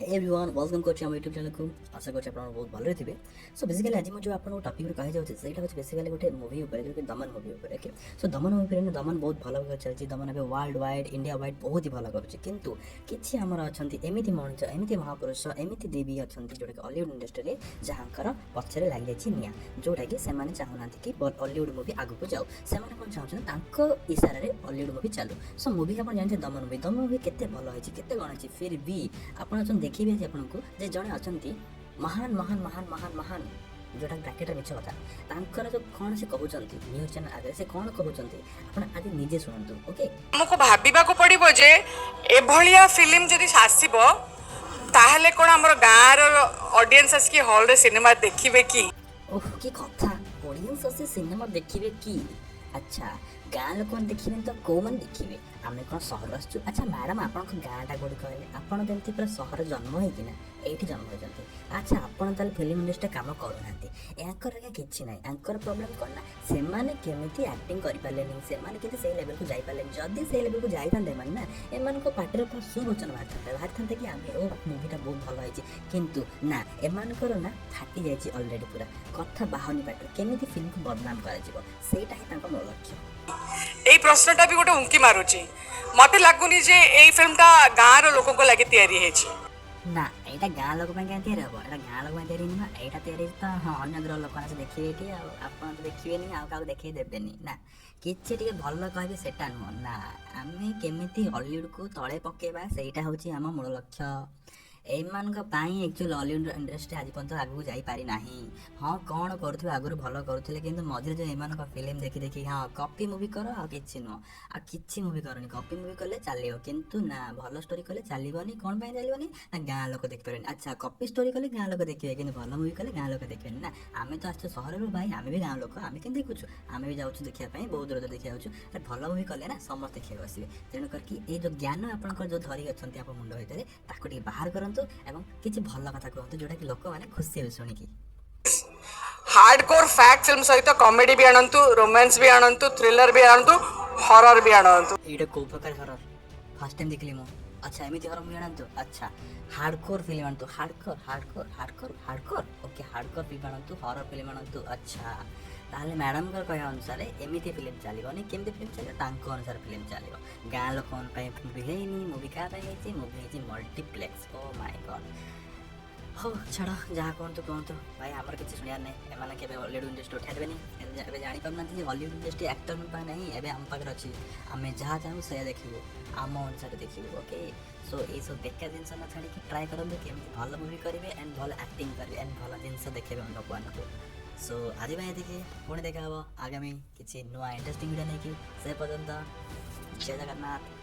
Hey everyone welcome करछि हम YouTube channel को आशा करछि आपण बहुत भलो थिबे। सो बेसिकली आज मु जो आपण टॉपिक कहि जाउछि सेटा होछि बेसिकली गोटे मूवी ऊपर जो कि दमन मूवी ऊपर ओके। सो दमन मूवी रे दमन बहुत भलो चलछि। दमन अबे वर्ल्ड वाइड इंडिया वाइड बहुत ही भलो करूछि किंतु किछि हमर अछंती एमिति मंच एमिति महापुरुष एमिति देवी अछंती जोटा कि हॉलीवुड इंडस्ट्री रे जहांकर पछरे लागि जाछि निया जोटा कि से माने चाहुनांती कि हॉलीवुड मूवी आगु को जाऊ। से माने कोन चाहुछन तांको इशारा रे हॉलीवुड मूवी चालू। सो मूवी आपण जानते दमन मूवी केते भलो होछि केते गण अछि फिर भी आपण देखिए आज आपको जे जड़े अच्छा महान महान महान महान महान जोटा ब्राकेट मिछ कथा तांकर जो कौन से कहउचंती न्यूज चैनल आगे से कौन कहउचंती आपण आज निजे सुनंतु ओके। हमको भाबिबा को पड़िबो जे एभलिया फिल्म जदि आसीबो ताहले कोन हमर गाँर ऑडियंस आसकी हॉल रे सिनेमा देखिबे की ओह की कथा ऑडियंस से सिनेमा देखिबे की अच्छा गाँ लोक देखिए तो कौ मैंने देखिए आम कौन सहर आसु। अच्छा मैडम आप गाँटा कौटी कहले आपड़ जमी पूरा सहर जन्म होना ये जन्म होती। अच्छा आपड़ ताल फिल्म इंडस्ट्री काम करूना यांकर आज्ञा कि ना यांकर प्रोब्लेम कौन ना से केमी आक्टिंग करें से लेवल को जापारे जदि से लेवल को जाता ना एम पार्टी सुवचन बाहर था कि आम ओ मुवीटा बहुत भल होती किंतु ना एमकर ना फाटी जाइए अलरेडी पूरा कथा बाहनी पार्टी केमी फिल्म को बदनाम कर मूल लक्ष्य। एई प्रश्नटा भी गोटे उंकी मारुची मते लागुनी जे एई फिल्मटा गाँर लोकों को लागि तयारी हेछि ना यहाँ गाँ लोक क्या तैयारी हम यहाँ गाँ लोक तैयारी नुह यहाँ तैयारी तो हाँ अन्य ग्रह लोक देखिए ये आप देखिए क्या देखिए देवेनि ना कि भल कहे सेटा नुह ना आम केमी हॉलीवुड को तले पकेबा सेटा हूँ आम मूल लक्ष्य। एमानपाई एक्चुअली हॉलीवुड इंडस्ट्री आज पर्यंत आगू जापारी ना हाँ कौन करुवे आगुरी भल करुले कि मझे जो एम फिल्म देखी देखी हाँ कॉपी मूवी कर आ कि नुह आ कि मूवी करनी कॉपी मूवी कले चलो किंतु ना भल स्टोरी कले चलनी कौन चलनी ना गाँ लोक देखिपारे। अच्छा कॉपी स्टोरी कले गाँ लोक देखिए कि भल मूवी कले गाँ लोक देखिए ना आम तो आस सहर भाई आम भी गाँ लोक आम कि देखुचु आम भी जाऊँ देखापी बहुत दूर देखा जाऊँ भल मूवी कले ना समस्त देखा आसवे तेणुक ये जो ज्ञान आप जो धरी अच्छा आप मुंड भर बाहर करूँ एवं किसी भल कथा कहतु जोटा कि लोक मैंने खुशी हो शुणी। हार्डकोर फैक्ट फिल्म सहित कॉमेडी भी आनंतु रोमांस भी आनंतु थ्रिलर भी आनंतु हॉरर भी आनंतु ये को प्रकार हॉरर फर्स्ट टाइम देखली मु। अच्छा एमती हॉरर मूवी आनंतु अच्छा हार्डकोर फिल्म आनंतु hardcore hardcore hardcore hardcore okay hardcore film आनंतु हॉरर फिल्म आनंतु। अच्छा ताहले मैडम को कह अनुसार एमती फिल्म चलनी केमती फिल्म चलो अनुसार फिल्म चलो गाँ लोक मूवी है मूवी क्या movie multiplex oh my God हो छाड़ जहाँ कहतु कहतु भाई आमर किसी शुणियार ना एम के हॉलीवुड इंडस्ट्री उठाई देवे जापार ना हॉलीवुड इंडस्ट्री एक्टर नहीं एवं आम पाखे अच्छी आम जहाँ चाहूँ से देखू आम अनुसार देखू ओके। सो ये सब बेकार जिन ना छाड़ी ट्राए करेंगे केमी भल मुवी करेंगे एंड भल एक्टिंग करेंगे एंड भल जिन देखिए भगवान को। सो आज ये पुणी देखा आगामी किसी नुआ इंटरेस्टिंग वीडियो नहीं कि से पर्यंत जय जगन्नाथ।